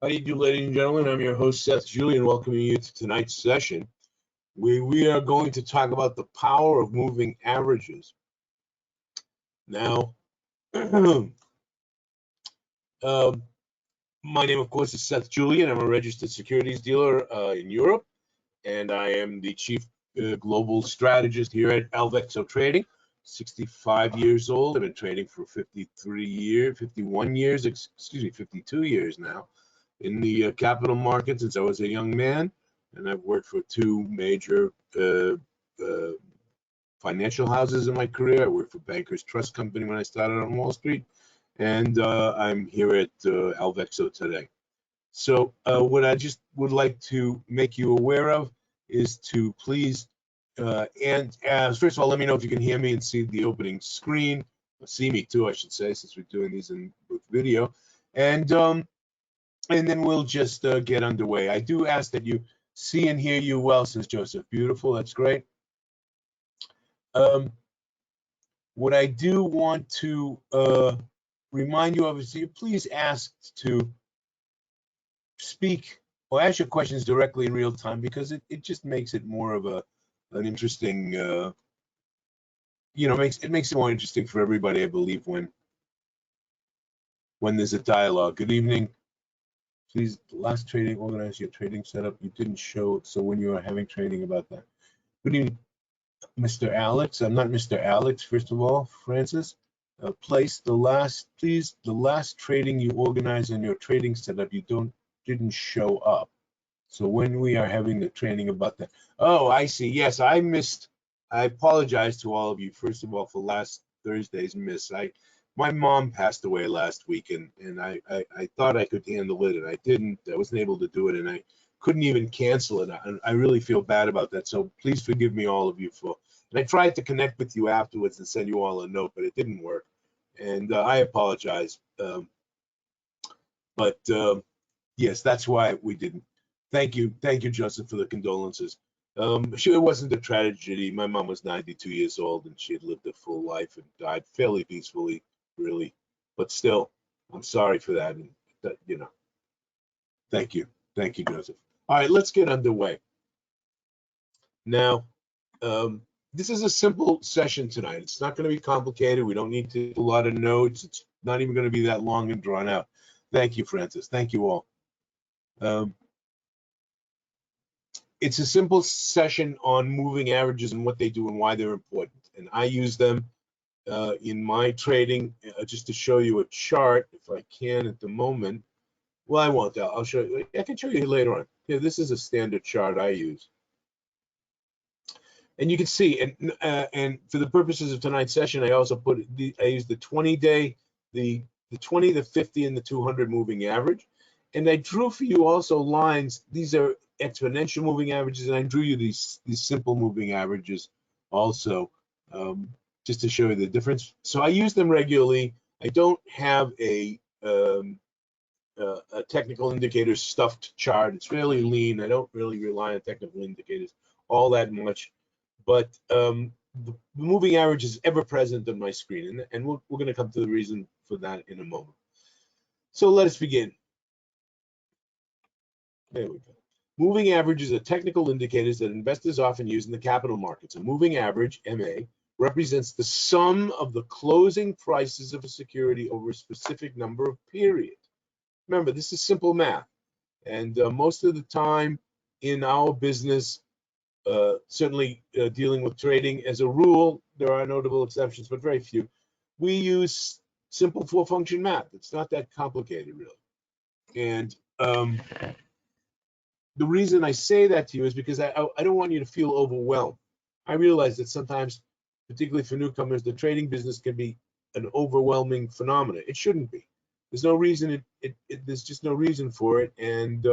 How do you do, ladies and gentlemen? I'm your host, Seth Julian, welcoming you to tonight's session, where we are going to talk about the power of moving averages. Now, my name, of course, is Seth Julian. I'm a registered securities dealer in Europe, and I am the Chief Global Strategist here at Alvexo Trading. 65 years old. I've been trading for 52 years now in the capital market since I was a young man, and I've worked for two major financial houses in my career. I worked for Bankers Trust Company when I started on Wall Street, and I'm here at Alvexo today. So what I just would like to make you aware of is to please, first of all, let me know if you can hear me and see the opening screen, see me too, I should say, since we're doing these with video, and then we'll just get underway. I do ask that you see and hear you well, says Joseph. Beautiful, that's great. What I do want to remind you of is you please ask to speak or ask your questions directly in real time, because it just makes it more of an interesting, it makes it more interesting for everybody, I believe, when there's a dialogue. Good evening. Please, last trading, organize your trading setup. You didn't show, so when you are having trading about that. Good evening, Mr. Alex. I'm not Mr. Alex, first of all, Francis. Please, the last trading you organized in your trading setup, didn't show up. So when we are having the training about that. Oh, I see. Yes, I missed. I apologize to all of you, first of all, for last Thursday's miss. My mom passed away last week, and I thought I could handle it, and I didn't. I wasn't able to do it, and I couldn't even cancel it. And I really feel bad about that. So please forgive me, all of you, and I tried to connect with you afterwards and send you all a note, but it didn't work. And I apologize. Yes, that's why we didn't. Thank you, Joseph, for the condolences. It wasn't a tragedy. My mom was 92 years old, and she had lived a full life and died fairly peacefully, really. But still, I'm sorry for that. And thank you, Joseph. All right, let's get underway. Now, this is a simple session tonight. It's not going to be complicated. We don't need to do a lot of notes. It's not even going to be that long and drawn out. Thank you, Francis. Thank you all. It's a simple session on moving averages and what they do and why they're important. And I use them in my trading just to show you a chart, if I can at the moment. Well, I won't. I'll show you. I can show you later on. Here, this is a standard chart I use. And you can see, and for the purposes of tonight's session, I also I use the 20-day, the 20, the 50, and the 200 moving average. And I drew for you also lines. These are exponential moving averages, and I drew you these simple moving averages also, just to show you the difference. So I use them regularly. I don't have a technical indicators stuffed chart. It's fairly lean. I don't really rely on technical indicators all that much, but the moving average is ever present on my screen, and we're going to come to the reason for that in a moment. So let us begin. There we go. Moving averages are technical indicators that investors often use in the capital markets. A moving average, MA, represents the sum of the closing prices of a security over a specific number of periods. Remember, this is simple math. And most of the time in our business, certainly dealing with trading, as a rule, there are notable exceptions, but very few, we use simple four-function math. It's not that complicated, really. And the reason I say that to you is because I don't want you to feel overwhelmed. I realize that sometimes, particularly for newcomers, the trading business can be an overwhelming phenomenon. It shouldn't be. There's no reason. There's just no reason for it. And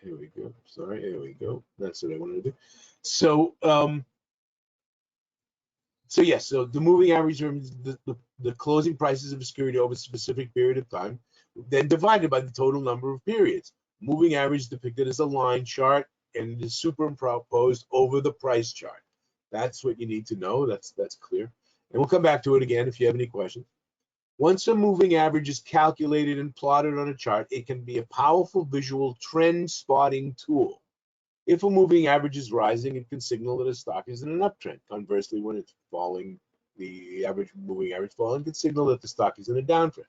here we go. Sorry, here we go. That's what I wanted to do. So yes, so the moving average is the closing prices of a security over a specific period of time, then divided by the total number of periods. Moving average is depicted as a line chart, and it is superimposed over the price chart. That's what you need to know. That's clear. And we'll come back to it again if you have any questions. Once a moving average is calculated and plotted on a chart, it can be a powerful visual trend spotting tool. If a moving average is rising, it can signal that a stock is in an uptrend. Conversely, when it's falling, the moving average falling can signal that the stock is in a downtrend.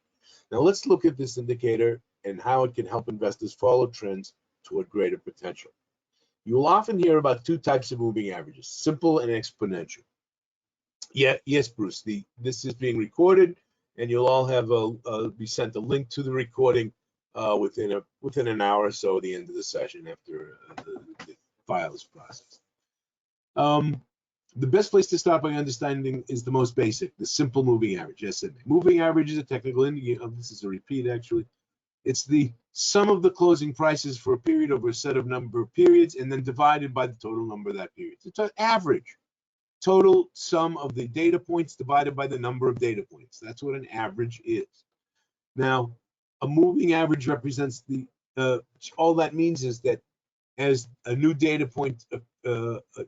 Now let's look at this indicator and how it can help investors follow trends toward greater potential. You will often hear about two types of moving averages, simple and exponential. Yeah, yes, Bruce, this is being recorded, and you'll all have be sent a link to the recording within an hour or so at the end of the session after the file is processed. The best place to start by understanding is the most basic, the simple moving average, SMA. Moving average is a technical indicator. This is a repeat, actually. It's the sum of the closing prices for a period over a set of number of periods and then divided by the total number of that period. It's an average. Total sum of the data points divided by the number of data points. That's what an average is. Now, a moving average represents all that means is that as a new data point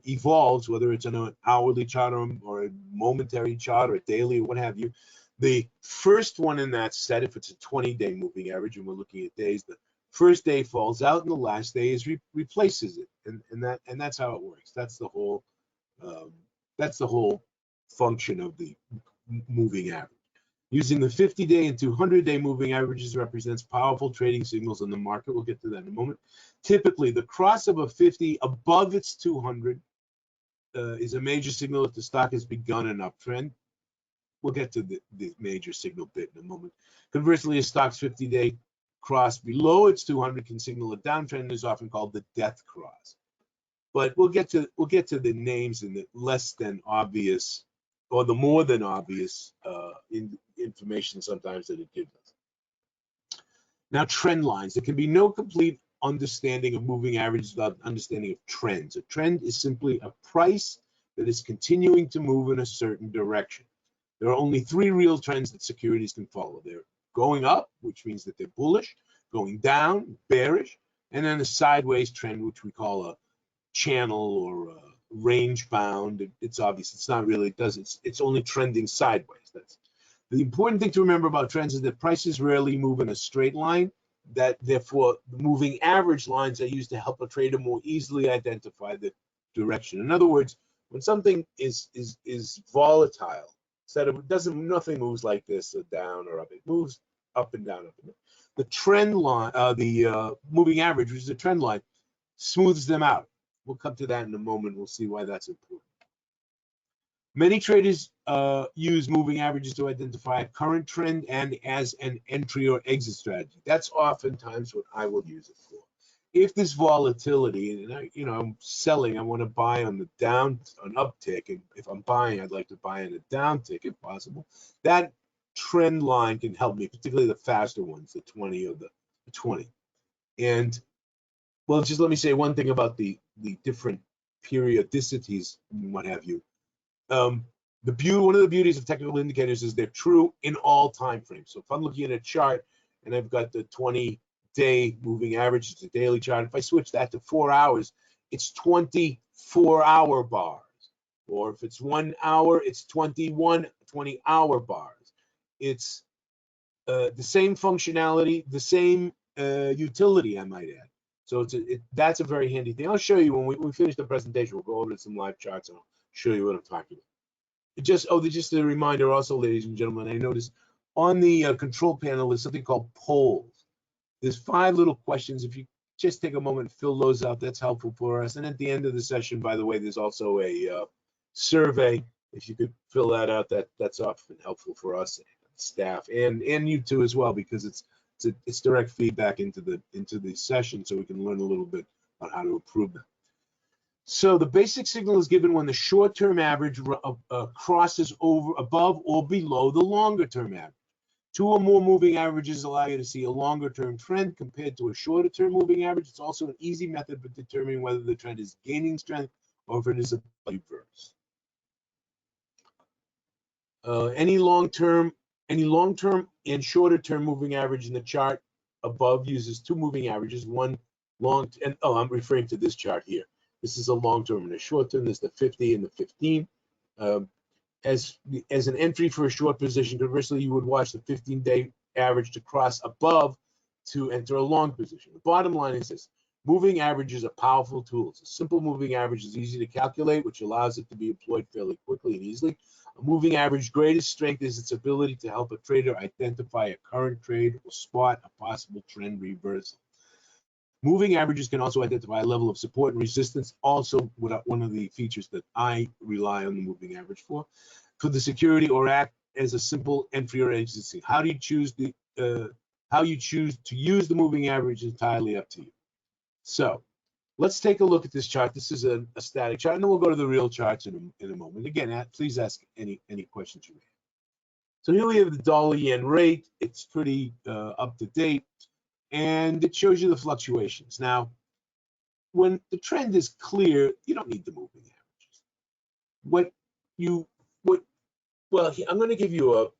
evolves, whether it's on an hourly chart or a momentary chart or a daily or what have you, the first one in that set, if it's a 20-day moving average and we're looking at days, the first day falls out and the last day replaces it, and that's how it works. That's the whole function of the moving average. Using the 50-day and 200-day moving averages represents powerful trading signals in the market. We'll get to that in a moment. Typically, the cross of a 50 above its 200 is a major signal that the stock has begun an uptrend. We'll get to the major signal bit in a moment. Conversely, a stock's 50-day cross below its 200 can signal a downtrend and is often called the death cross. But we'll get to the names and the less than obvious or the more than obvious information sometimes that it gives us. Now, trend lines. There can be no complete understanding of moving averages without understanding of trends. A trend is simply a price that is continuing to move in a certain direction. There are only three real trends that securities can follow. They're going up, which means that they're bullish, going down, bearish, and then a sideways trend, which we call a channel or a range bound. It's obvious. It's not really, it's only trending sideways. That's the important thing to remember about trends is that prices rarely move in a straight line. That therefore, the moving average lines are used to help a trader more easily identify the direction. In other words, when something is volatile, instead of nothing moves like this or down or up. It moves up and down, up and down. The trend line, the moving average, which is a trend line, smooths them out. We'll come to that in a moment. We'll see why that's important. Many traders use moving averages to identify a current trend and as an entry or exit strategy. That's oftentimes what I will use it for. If there's volatility and I'm selling, I want to buy on the an uptick, and if I'm buying, I'd like to buy on a downtick if possible. That trend line can help me, particularly the faster ones, the 20 or the 20. And well, just let me say one thing about the different periodicities and what have you. One of the beauties of technical indicators is they're true in all time frames. So if I'm looking at a chart and I've got the 20-day moving average, it's a daily chart. If I switch that to 4 hours, it's 24-hour bars. Or if it's 1 hour, it's 20-hour bars. It's the same functionality, the same utility, I might add. So that's a very handy thing. I'll show you when we finish the presentation. We'll go over to some live charts and I'll show you what I'm talking about. Just a reminder also, ladies and gentlemen, I noticed on the control panel is something called polls. There's 5 little questions. If you just take a moment and fill those out, that's helpful for us. And at the end of the session, by the way, there's also a survey. If you could fill that out, that's often helpful for us, staff, and you too as well, because it's direct feedback into the session, so we can learn a little bit about how to improve them. So the basic signal is given when the short-term average crosses over above or below the longer-term average. 2 or more moving averages allow you to see a longer-term trend compared to a shorter-term moving average. It's also an easy method for determining whether the trend is gaining strength or if it is a reverse. Any long-term and shorter-term moving average in the chart above uses 2 moving averages, one long, and I'm referring to this chart here. This is a long-term and a short-term. There's the 50 and the 15. as an entry for a short position. Conversely, you would watch the 15-day average to cross above to enter a long position. The bottom line is this: moving averages are powerful tools. A simple moving average is easy to calculate, which allows it to be employed fairly quickly and easily. A moving average greatest strength is its ability to help a trader identify a current trade or spot a possible trend reversal. Moving averages can also identify a level of support and resistance, also one of the features that I rely on the moving average for the security, or act as a simple entry or agency. How you choose to use the moving average is entirely up to you. So let's take a look at this chart. This is a static chart, and then we'll go to the real charts in a moment. Again, please ask any questions you may have. So here we have the dollar-yen rate. It's pretty up to date, and it shows you the fluctuations. Now, when the trend is clear, you don't need the moving averages. Well, I'm going to give you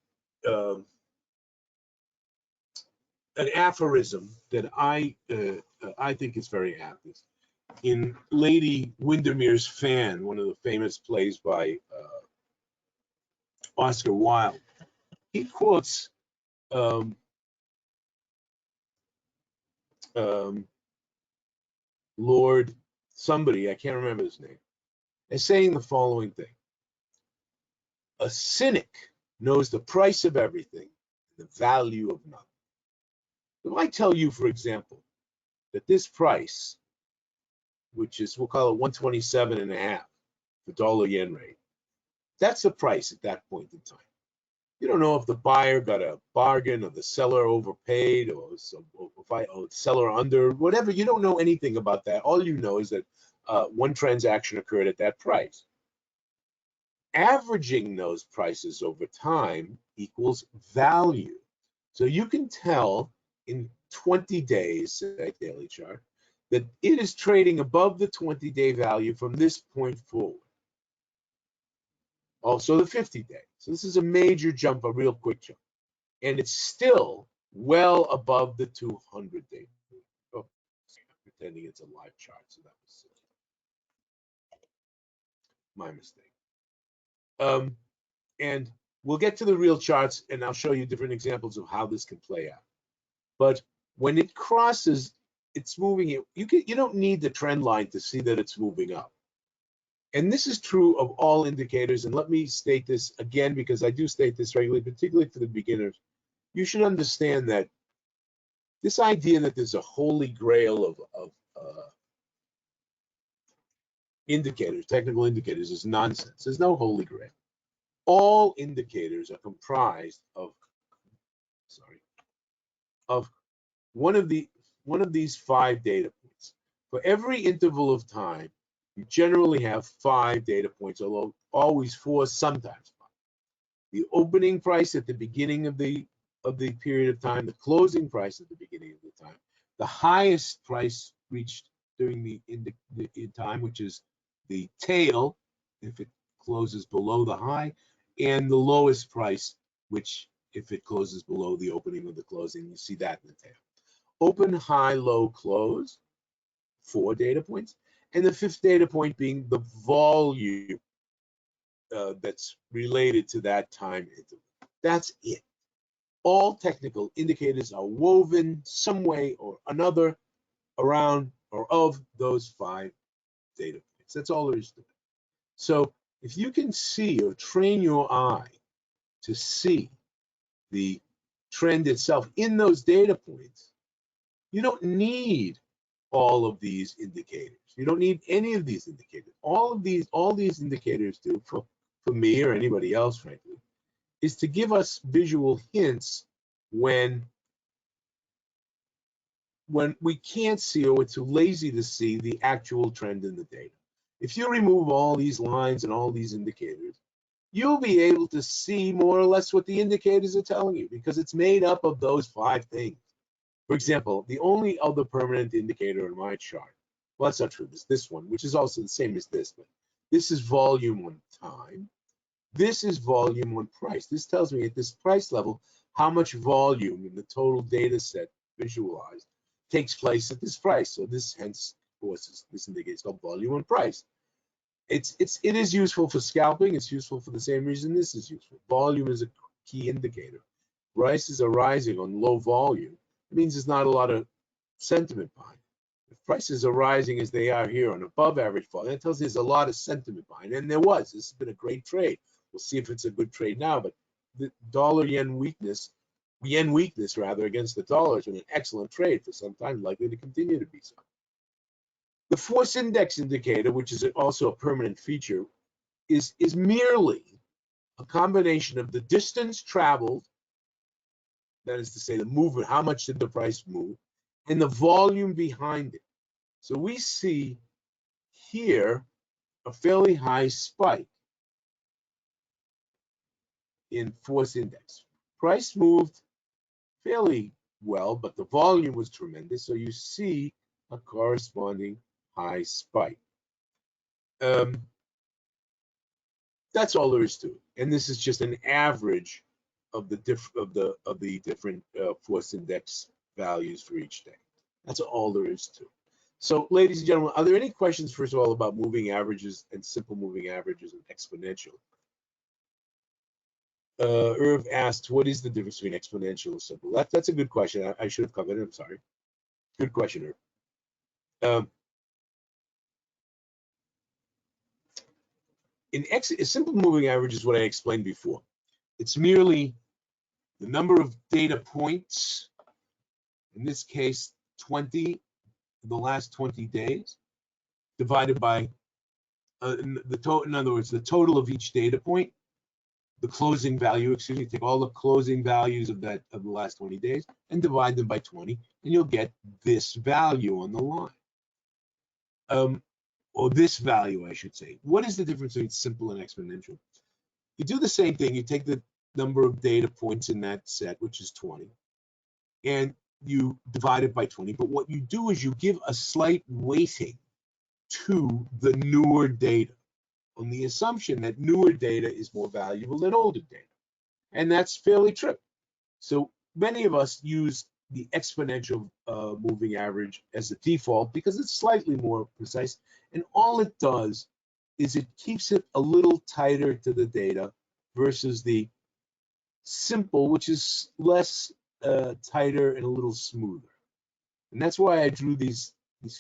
an aphorism that I think is very apt. In Lady Windermere's Fan, one of the famous plays by Oscar Wilde, he quotes Lord somebody, I can't remember his name, as saying the following thing: a cynic knows the price of everything and the value of nothing. If I tell you, for example, that this price, which is, we'll call it 127.5, the dollar-yen rate, that's the price at that point in time. You don't know if the buyer got a bargain, or the seller overpaid, or the seller under, whatever. You don't know anything about that. All you know is that one transaction occurred at that price. Averaging those prices over time equals value. So you can tell in 20 days, that daily chart, that it is trading above the 20-day value from this point forward. Also the 50-day. So this is a major jump, a real quick jump. And it's still well above the 200-day. Oh, I'm pretending it's a live chart, so that was silly. My mistake. And we'll get to the real charts, and I'll show you different examples of how this can play out. But when it crosses, it's moving. You don't need the trend line to see that it's moving up. And this is true of all indicators. And let me state this again, because I do state this regularly, particularly for the beginners. You should understand that this idea that there's a holy grail of indicators, technical indicators, is nonsense. There's no holy grail. All indicators are comprised of one of these 5 data points. For every interval of time, you generally have 5 data points, although always 4, sometimes 5. The opening price at the beginning of the period of time, the closing price at the beginning of the time, the highest price reached during the time, which is the tail, if it closes below the high, and the lowest price, which if it closes below the opening or the closing, you see that in the tail. Open, high, low, close, 4 data points, and the 5th data point being the volume that's related to that time interval. That's it. All technical indicators are woven some way or another around or of those 5 data points. That's all there is to it. So if you can see or train your eye to see the trend itself in those data points, you don't need all of these indicators. You don't need any of these indicators. All these indicators do for me or anybody else, frankly, is to give us visual hints when we can't see, or we're too lazy to see, the actual trend in the data. If you remove all these lines and all these indicators, you'll be able to see more or less what the indicators are telling you, because it's made up of those 5 things. For example, the only other permanent indicator in my chart, well, that's not true, it's this one, which is also the same as this, but this is volume on time. This is volume on price. This tells me at this price level how much volume in the total data set visualized takes place at this price. So this, hence, of course, this indicator is called volume on price. it is useful for scalping. It's useful for the same reason this is useful. Volume is a key indicator. Prices are rising on low volume. It means there's not a lot of sentiment behind it. If prices are rising as they are here on above average volume, that tells you there's a lot of sentiment behind it. And there was. This has been a great trade. We'll see if it's a good trade now, but the yen weakness rather against the dollar has been an excellent trade for some time, likely to continue to be so. The force index indicator, which is also a permanent feature, is merely a combination of the distance traveled, that is to say the movement, how much did the price move, and the volume behind it. So we see here a fairly high spike in force index. Price moved fairly well, but the volume was tremendous, so you see a corresponding high spike. That's all there is to it, and this is just an average of the different force index values for each day. That's all there is to it. So, ladies and gentlemen, are there any questions, first of all, about moving averages and simple moving averages and exponential? Irv asked, what is the difference between exponential and simple? That's a good question. I should have covered it. I'm sorry. Good question, Irv. A simple moving average is what I explained before. It's merely the number of data points, in this case 20, in the last 20 days, divided by the total. In other words, the total of each data point, the closing value, excuse me, take all the closing values of the last 20 days and divide them by 20, and you'll get this value on the line. Or this value, I should say. What is the difference between simple and exponential? You do the same thing. You take the number of data points in that set, which is 20, and you divide it by 20. But what you do is you give a slight weighting to the newer data on the assumption that newer data is more valuable than older data. And that's fairly true. So many of us use the exponential moving average as the default because it's slightly more precise. And all it does is it keeps it a little tighter to the data versus the simple, which is less tighter and a little smoother. And that's why I drew these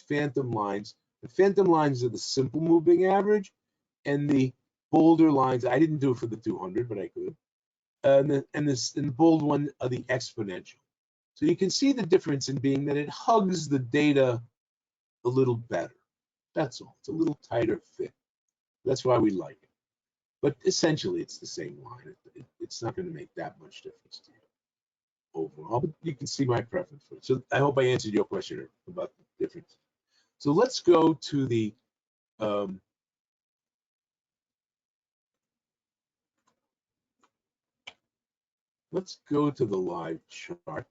phantom lines. The phantom lines are the simple moving average, and the bolder lines, I didn't do it for the 200, but I could. And the bold one are the exponential. So you can see the difference in being that it hugs the data a little better. That's all. It's a little tighter fit. That's why we like it. But essentially, it's the same line. It's not going to make that much difference to you overall. But you can see my preference for it. So I hope I answered your question about the difference. So let's go to the live chart,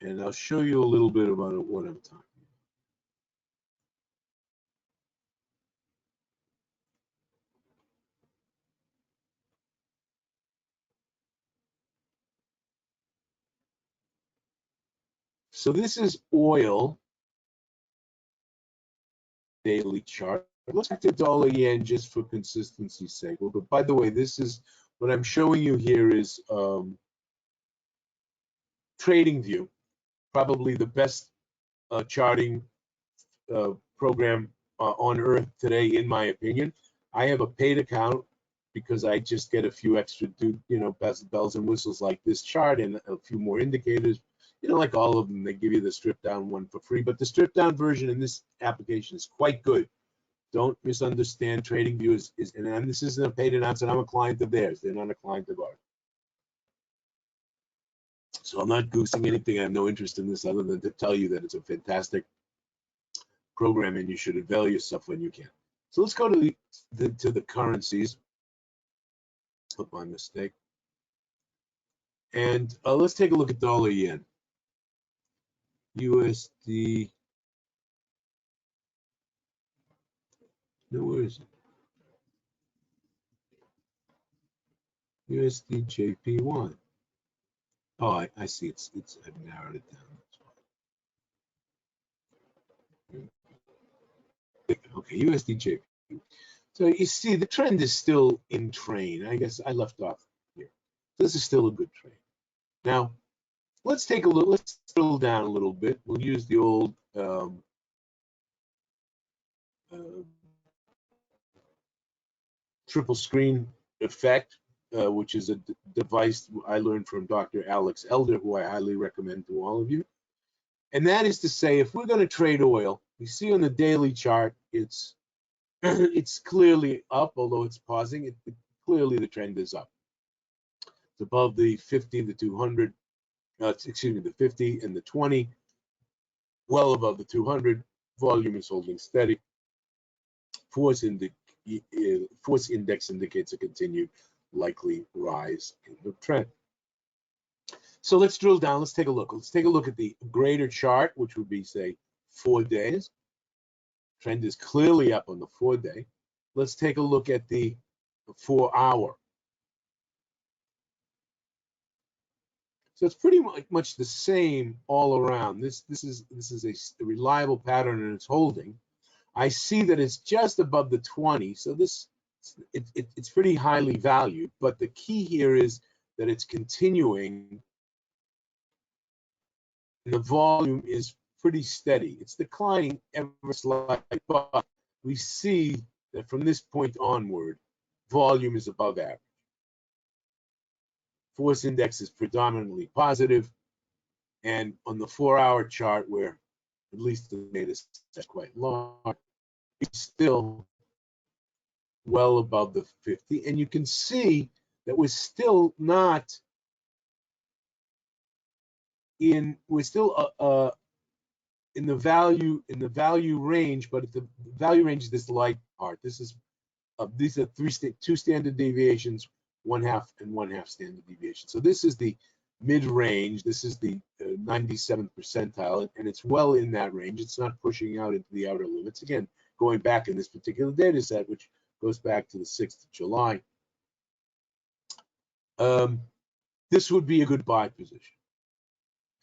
and I'll show you a little bit about what I'm talking about. So this is oil daily chart. Let's look at dollar yen just for consistency's sake. But by the way, this is what I'm showing you here is TradingView, probably the best charting program on earth today, in my opinion. I have a paid account because I just get a few extra, bells and whistles like this chart and a few more indicators. Like all of them, they give you the stripped down one for free, but the stripped down version in this application is quite good. Don't misunderstand. TradingView and this isn't a paid announcement. I'm a client of theirs. They're not a client of ours. So I'm not goosing anything. I have no interest in this other than to tell you that it's a fantastic program and you should avail yourself when you can. So let's go to the currencies. Flip my mistake. And let's take a look at dollar yen. USD. No, where is it? USD JPY. Oh, I see. I've narrowed it down. Okay, USD So you see the trend is still in train. I guess I left off here. This is still a good trade. Now, let's take a look. Let's drill down a little bit. We'll use the old triple screen effect, which is a device I learned from Dr. Alex Elder, who I highly recommend to all of you. And that is to say, if we're going to trade oil, we see on the daily chart, it's clearly up, although it's pausing. Clearly, the trend is up. It's above the 50, the 200, excuse me, the 50 and the 20, well above the 200. Volume is holding steady. Force index indicates a continued likely rise in the trend. So let's drill down. Let's take a look. Let's take a look at the greater chart, which would be, say, 4 days. Trend is clearly up on the 4-day. Let's take a look at the 4-hour. So it's pretty much the same all around. This is a reliable pattern, and it's holding. I see that it's just above the 20, so it's pretty highly valued. But the key here is that it's continuing. And the volume is pretty steady. It's declining ever slightly, but we see that from this point onward, volume is above average. Force index is predominantly positive, and on the 4-hour chart, where at least the data is quite large, it's still well above the 50, and you can see that we're still not in. We're still in the value range, but the value range is this light part. This is these are two standard deviations, 1/2 and 1/2 standard deviation. So this is the mid-range. This is the 97th percentile, and it's well in that range. It's not pushing out into the outer limits. Again, going back in this particular data set, which goes back to the 6th of July. This would be a good buy position.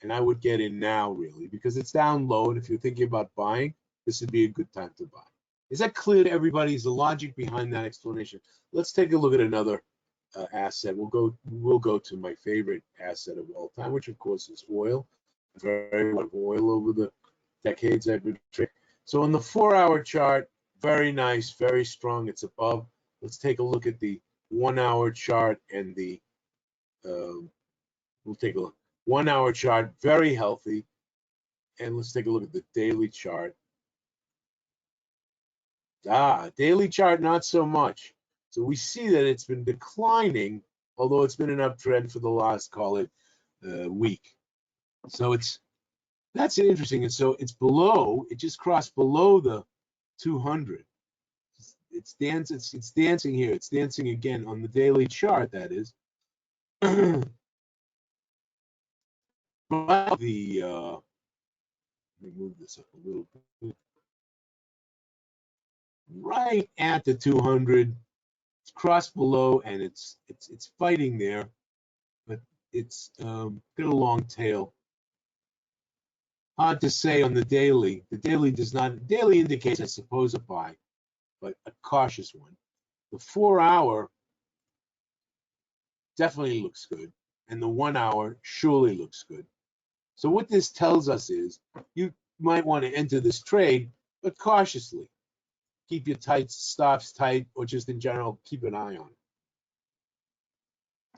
And I would get in now, really, because it's down low. And if you're thinking about buying, this would be a good time to buy. Is that clear to everybody? Is the logic behind that explanation? Let's take a look at another asset. We'll go to my favorite asset of all time, which of course is oil. Very lot of oil over the decades I've been trading. So on the 4-hour chart, very nice, very strong. It's above. Let's take a look at the 1-hour chart and the. We'll take a look. 1-hour chart, very healthy. And let's take a look at the daily chart. Daily chart, not so much. So we see that it's been declining, although it's been an uptrend for the last, call it, week. So that's interesting. And so it's below, it just crossed below the 200. It's dancing here. It's dancing again on the daily chart, that is. Let me move this up a little bit. Right at the 200, it's crossed below, and it's fighting there, but it's got a long tail. Hard to say on the daily. The daily does not. Daily indicates, I suppose, a buy, but a cautious one. The 4-hour definitely looks good, and the 1-hour surely looks good. So what this tells us is you might want to enter this trade, but cautiously. Keep your stops tight, or just in general, keep an eye on it.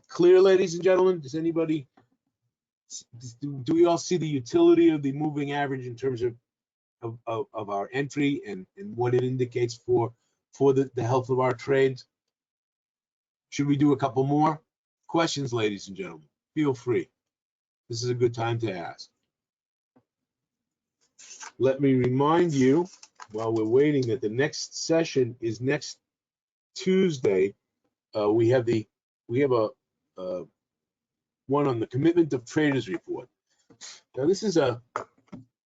Clear, ladies and gentlemen? Does anybody, do we all see the utility of the moving average in terms of our entry and what it indicates for the health of our trades? Should we do a couple more questions, ladies and gentlemen? Feel free. This is a good time to ask. Let me remind you, while we're waiting, that the next session is next Tuesday. We have a one on the commitment of traders report. Now, this is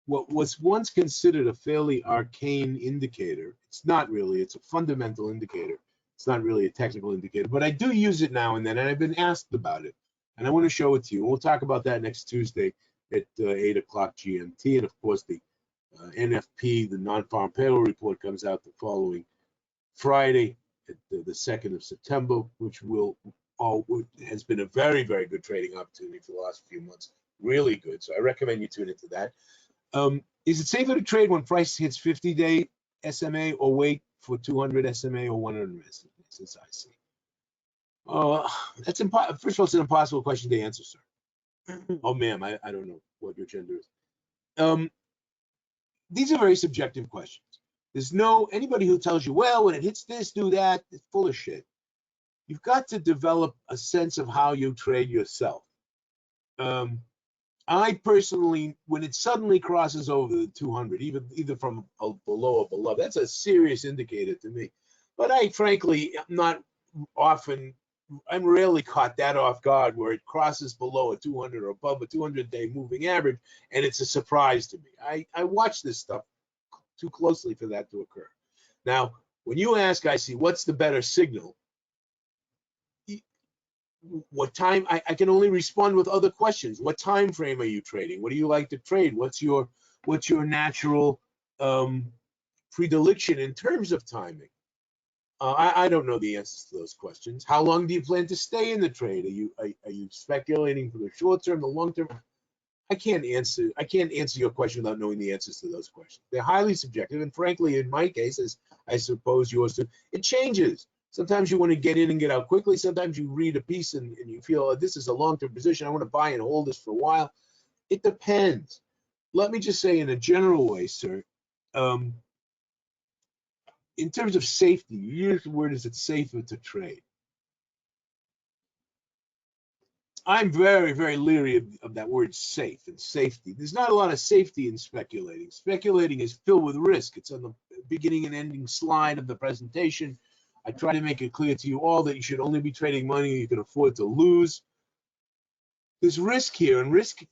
what was once considered a fairly arcane indicator. It's not really. It's a fundamental indicator. It's not really a technical indicator, but I do use it now and then, and I've been asked about it, and I want to show it to you. We'll talk about that next Tuesday at 8 o'clock GMT, and of course the NFP, the non-farm payroll report, comes out the following Friday, the 2nd of September, which has been a very, very good trading opportunity for the last few months. Really good. So I recommend you tune into that. Is it safer to trade when price hits 50-day SMA or wait for 200 SMA or 100 SMA, since I see? That's impossible. First of all, it's an impossible question to answer, sir. Oh, ma'am, I don't know what your gender is. These are very subjective questions. There's anybody who tells you, well, when it hits this, do that, it's full of shit. You've got to develop a sense of how you trade yourself. I personally, when it suddenly crosses over the 200, either from below or above, that's a serious indicator to me. But I frankly, I'm rarely caught that off guard where it crosses below a 200 or above a 200-day moving average, and it's a surprise to me. I watch this stuff too closely for that to occur. Now, when you ask, I see, what's the better signal? What time? I can only respond with other questions. What time frame are you trading? What do you like to trade? What's your natural predilection in terms of timing? I don't know the answers to those questions. How long do you plan to stay in the trade? Are you speculating for the short term, the long term? I can't answer your question without knowing the answers to those questions. They're highly subjective, and frankly, in my case, as I suppose yours too, it changes. Sometimes you want to get in and get out quickly. Sometimes you read a piece and you feel, oh, this is a long-term position. I want to buy and hold this for a while. It depends. Let me just say in a general way, sir, in terms of safety, you use the word, is it safer to trade? I'm very, very leery of that word safe and safety. There's not a lot of safety in speculating. Speculating is filled with risk. It's on the beginning and ending slide of the presentation. I try to make it clear to you all that you should only be trading money you can afford to lose. There's risk here, and risk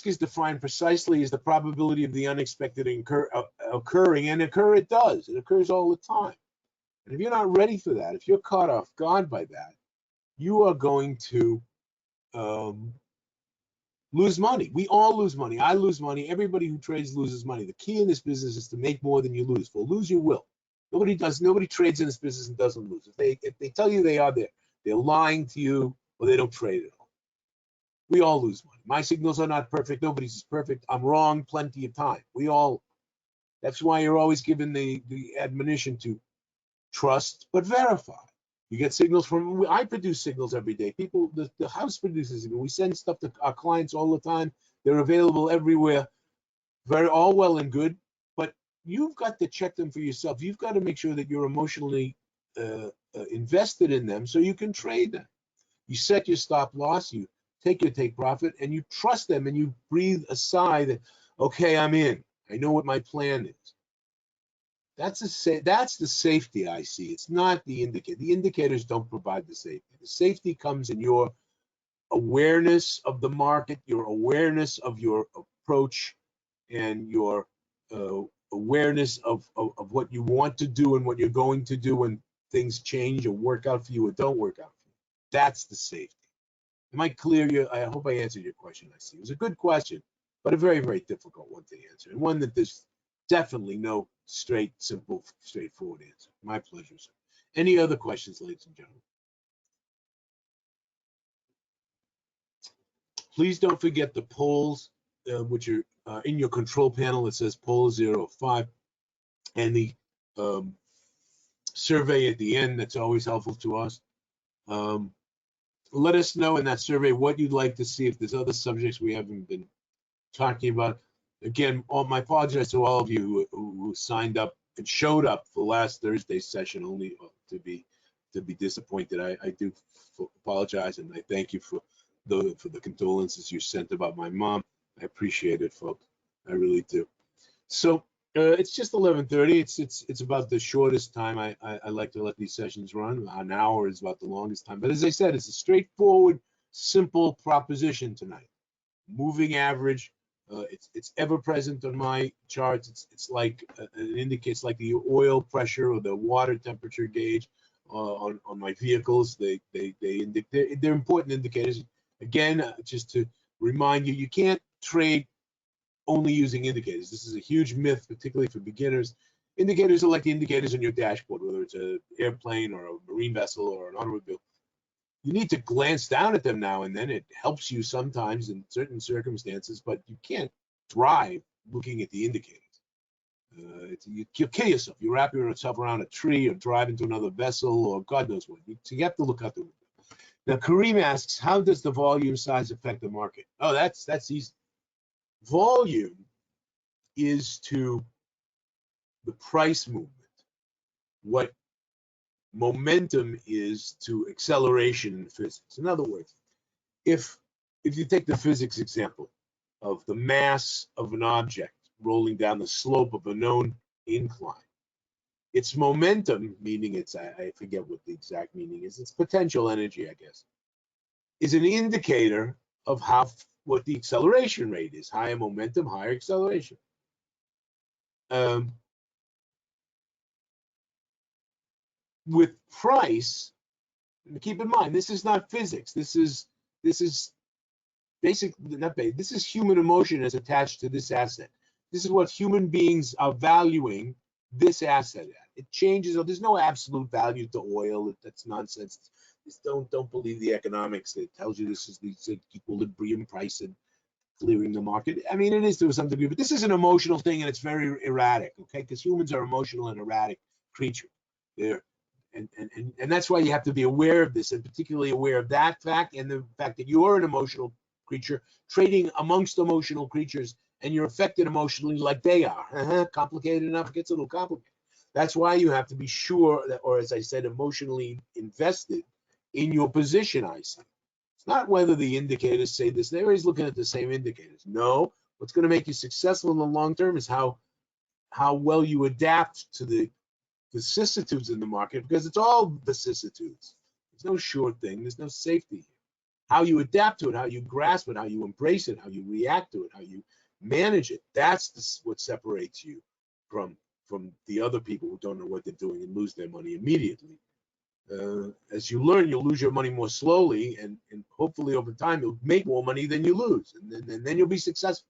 is defined precisely as the probability of the unexpected occurring, and it does. It occurs all the time. And if you're not ready for that, if you're caught off guard by that, you are going to lose money. We all lose money. I lose money. Everybody who trades loses money. The key in this business is to make more than you lose. For lose, you will. Nobody trades in this business and doesn't lose. If they tell you they are there, they're lying to you, or they don't trade at all. We all lose money. My signals are not perfect. Nobody's is perfect. I'm wrong plenty of time. That's why you're always given the admonition to trust but verify. You get signals from, I produce signals every day. People, the house produces signals. We send stuff to our clients all the time. They're available everywhere. All well and good, but you've got to check them for yourself. You've got to make sure that you're emotionally invested in them so you can trade them. You set your stop loss, you take your take profit, and you trust them, and you breathe a sigh that, okay, I'm in. I know what my plan is. That's the safety I see. It's not the indicator. The indicators don't provide the safety. The safety comes in your awareness of the market, your awareness of your approach, and your awareness of what you want to do and what you're going to do when things change or work out for you or don't work out for you. That's the safety. Am I clear? I hope I answered your question. I see. It was a good question, but a very, very difficult one to answer, and one that there's definitely no simple, straightforward answer. My pleasure, sir. Any other questions, ladies and gentlemen? Please don't forget the polls, which are in your control panel. It says poll 05, and the survey at the end. That's always helpful to us. Let us know in that survey what you'd like to see, if there's other subjects we haven't been talking about. Again, my apologies to all of you who signed up and showed up for last Thursday's session, only to be disappointed. I do apologize, and I thank you for the condolences you sent about my mom. I appreciate it, folks. I really do. So it's just 11:30. It's about the shortest time I like to let these sessions run. An hour is about the longest time. But as I said, it's a straightforward, simple proposition tonight. Moving average. It's ever present on my charts. It's like it indicates like the oil pressure or the water temperature gauge on my vehicles. They're important indicators. Again, just to remind you, you can't trade only using indicators. This is a huge myth, particularly for beginners. Indicators are like the indicators on your dashboard, whether it's an airplane or a marine vessel or an automobile. You need to glance down at them now and then. It helps you sometimes in certain circumstances, but you can't drive looking at the indicators. You'll kill yourself. You wrap yourself around a tree or drive into another vessel or God knows what. So you have to look out the window. Now, Kareem asks, how does the volume size affect the market? Oh, that's easy. Volume is to the price movement what momentum is to acceleration in physics. In other words, if you take the physics example of the mass of an object rolling down the slope of a known incline, its momentum, meaning it's, I forget what the exact meaning is, it's potential energy, I guess, is an indicator of what the acceleration rate is. Higher momentum, higher acceleration. With price, keep in mind, this is not physics. This is basically not basic. This is human emotion as attached to this asset. This is what human beings are valuing this asset at. It changes. There's no absolute value to oil. That's nonsense. Just don't believe the economics that tells you this is the equilibrium price and clearing the market. I mean, it is to some degree, but this is an emotional thing and it's very erratic, okay? Because humans are emotional and erratic creatures. And that's why you have to be aware of this, and particularly aware of that fact and the fact that you're an emotional creature trading amongst emotional creatures, and you're affected emotionally like they are. Complicated enough, it gets a little complicated. That's why you have to be sure that, or as I said, emotionally invested in your position, I say. It's not whether the indicators say this. They're always looking at the same indicators. No, what's going to make you successful in the long term is how well you adapt to the vicissitudes in the market, because it's all vicissitudes. There's no sure thing. There's no safety here. How you adapt to it, how you grasp it, how you embrace it, how you react to it, how you manage it. That's what separates you from the other people who don't know what they're doing and lose their money immediately. As you learn, you'll lose your money more slowly, and hopefully over time you'll make more money than you lose, and then you'll be successful.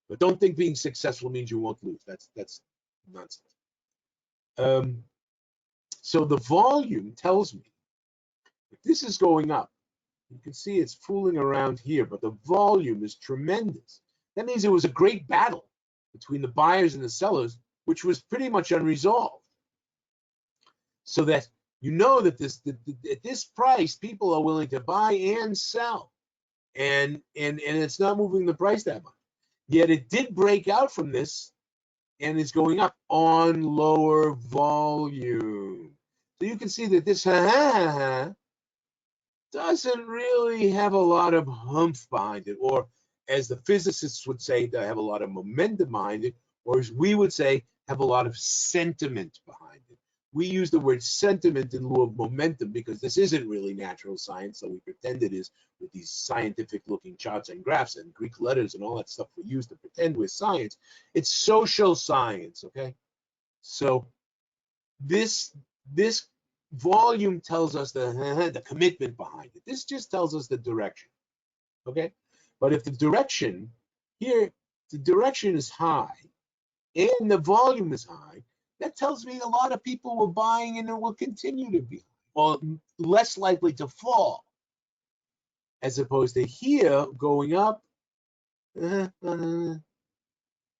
But don't think being successful means you won't lose. That's nonsense. So the volume tells me if this is going up, you can see it's fooling around here, but the volume is tremendous. That means it was a great battle between the buyers and the sellers, which was pretty much unresolved. So that you know that at this price, people are willing to buy and sell, and it's not moving the price that much. Yet it did break out from this and is going up on lower volume. So you can see that this doesn't really have a lot of humph behind it, or as the physicists would say, they have a lot of momentum behind it, or as we would say, have a lot of sentiment behind it. We use the word sentiment in lieu of momentum because this isn't really natural science, so we pretend it is with these scientific-looking charts and graphs and Greek letters and all that stuff we use to pretend we're science. It's social science, okay? So this volume tells us the commitment behind it. This just tells us the direction, okay? But if the direction here, the direction is high and the volume is high, that tells me a lot of people were buying and it will continue to be, or less likely to fall, as opposed to here going up.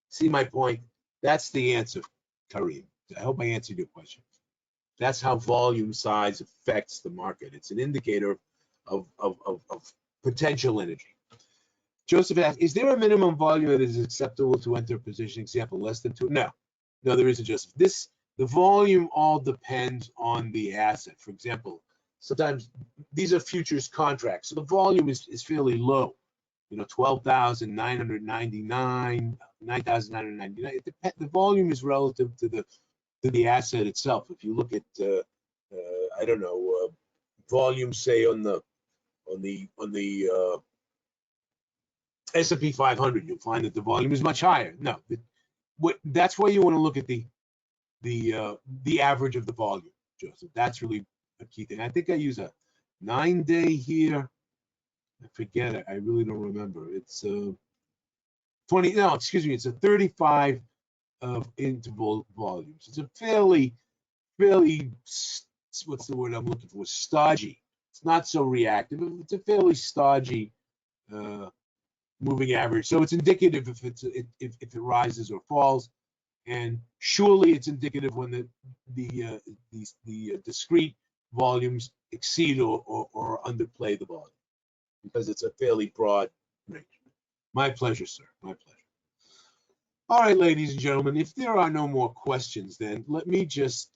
See my point? That's the answer, Kareem. I hope I answered your question. That's how volume size affects the market. It's an indicator of potential energy. Joseph asks, is there a minimum volume that is acceptable to enter a position? Example, less than 2? No, there isn't, Joseph. The volume all depends on the asset. For example, sometimes these are futures contracts, so the volume is fairly low. 12,999, 9,999. The volume is relative to the asset itself. If you look at, I don't know, volume, say on the S&P 500, you'll find that the volume is much higher. No, that's why you want to look at the average of the volume, Joseph. That's really a key thing. I think I use a 9-day here. I forget it. I really don't remember. It's 20, no, excuse me, it's a 35 of interval volumes. It's a fairly, what's the word I'm looking for? Stodgy. It's not so reactive. It's a fairly stodgy moving average. So it's indicative if it rises or falls, and surely it's indicative when the discrete volumes exceed or underplay the volume, because it's a fairly broad range. My pleasure, sir. My pleasure. All right, ladies and gentlemen, if there are no more questions, then let me just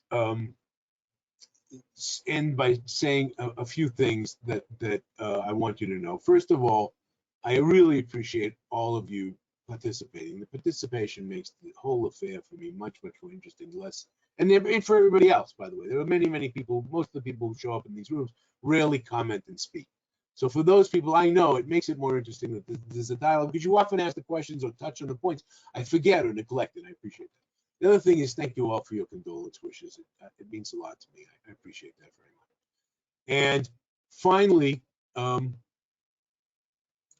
end by saying a few things that I want you to know. First of all, I really appreciate all of you participating. The participation makes the whole affair for me much more interesting, and for everybody else, by the way. There are many people, most of the people who show up in these rooms rarely comment and speak. So for those people, I know it makes it more interesting that there's a dialogue, because you often ask the questions or touch on the points I forget or neglect, and I appreciate that. The other thing is, thank you all for your condolence wishes. It means a lot to me. I appreciate that very much. And finally,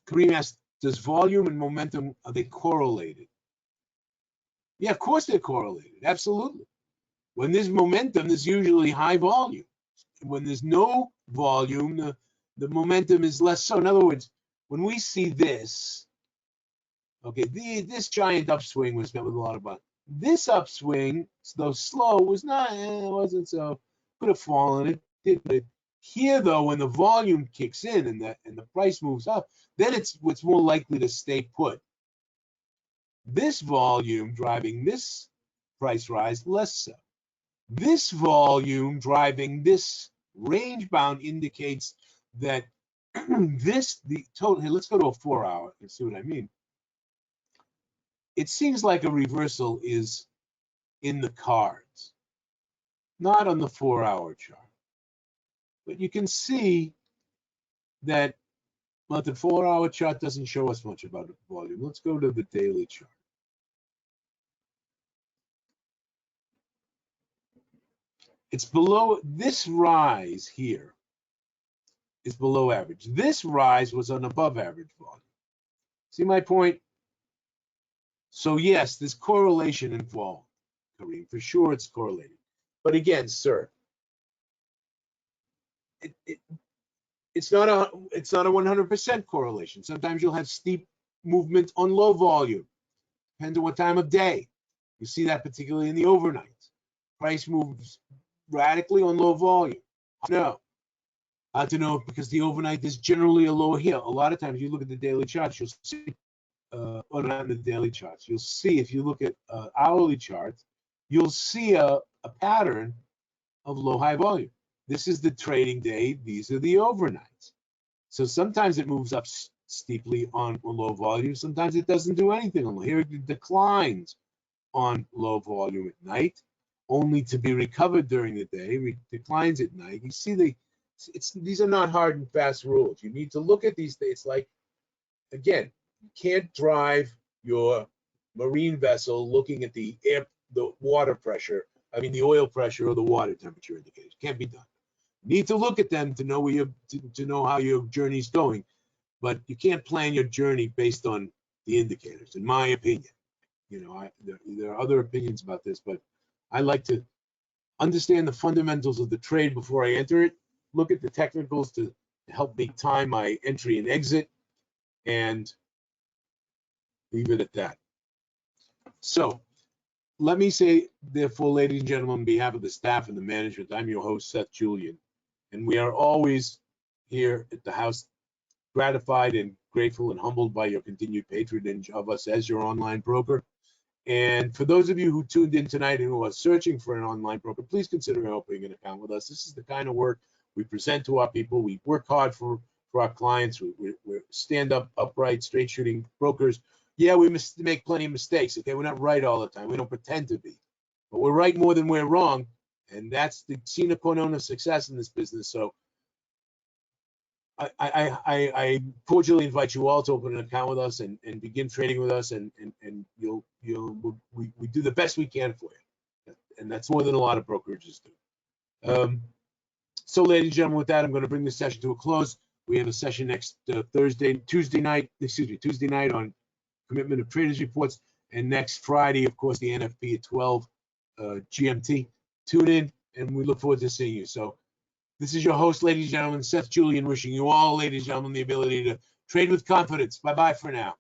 Kareem asked, does volume and momentum, are they correlated? Yeah, of course they're correlated. Absolutely. When there's momentum, there's usually high volume. When there's no volume, the momentum is less so. In other words, when we see this, okay, this giant upswing was met with a lot of volume. This upswing, though slow, wasn't so, could have fallen. It did. Here, though, when the volume kicks in and the price moves up, then it's more likely to stay put. This volume driving this price rise, less so. This volume driving this range bound indicates that the total, here, let's go to a 4-hour and see what I mean. It seems like a reversal is in the cards, not on the 4-hour chart. But you can see that, well, the 4-hour chart doesn't show us much about the volume. Let's go to the daily chart. It's below, this rise here is below average. This rise was an above average volume. See my point? So yes, there's correlation involved, Kareem. For sure it's correlated. But again, sir, it's not a 100% correlation. Sometimes you'll have steep movement on low volume. Depends on what time of day. You see that particularly in the overnight. Price moves radically on low volume. No. I don't know, because the overnight is generally a lower here. A lot of times you look at the daily charts, you'll see, or not the daily charts, you'll see, if you look at hourly charts, you'll see a pattern of low high volume. This is the trading day. These are the overnights. So sometimes it moves up steeply on low volume. Sometimes it doesn't do anything on low. Here it declines on low volume at night, only to be recovered during the day. Declines at night. You see, these are not hard and fast rules. You need to look at these things. Like, again, you can't drive your marine vessel looking at the water pressure. I mean, the oil pressure or the water temperature indicators. Can't be done. You need to look at them to know where to know how your journey's going, but you can't plan your journey based on the indicators, in my opinion. You know, there are other opinions about this, but I like to understand the fundamentals of the trade before I enter it, look at the technicals to help me time my entry and exit, and leave it at that. So let me say, therefore, ladies and gentlemen, on behalf of the staff and the management, I'm your host, Seth Julian, and we are always here at the house gratified and grateful and humbled by your continued patronage of us as your online broker. And for those of you who tuned in tonight and who are searching for an online broker, please consider opening an account with us. This is the kind of work we present to our people. We work hard for our clients. We're stand-up, upright, straight-shooting brokers. Yeah, we make plenty of mistakes. Okay, we're not right all the time. We don't pretend to be, but we're right more than we're wrong, and that's the sine qua non of success in this business. So I cordially invite you all to open an account with us and begin trading with us, and we do the best we can for you, and that's more than a lot of brokerages do. So, ladies and gentlemen, with that, I'm going to bring this session to a close. We have a session next Tuesday night on commitment of traders reports. And next Friday, of course, the NFP at 12 GMT. Tune in, and we look forward to seeing you. So this is your host, ladies and gentlemen, Seth Julian, wishing you all, ladies and gentlemen, the ability to trade with confidence. Bye-bye for now.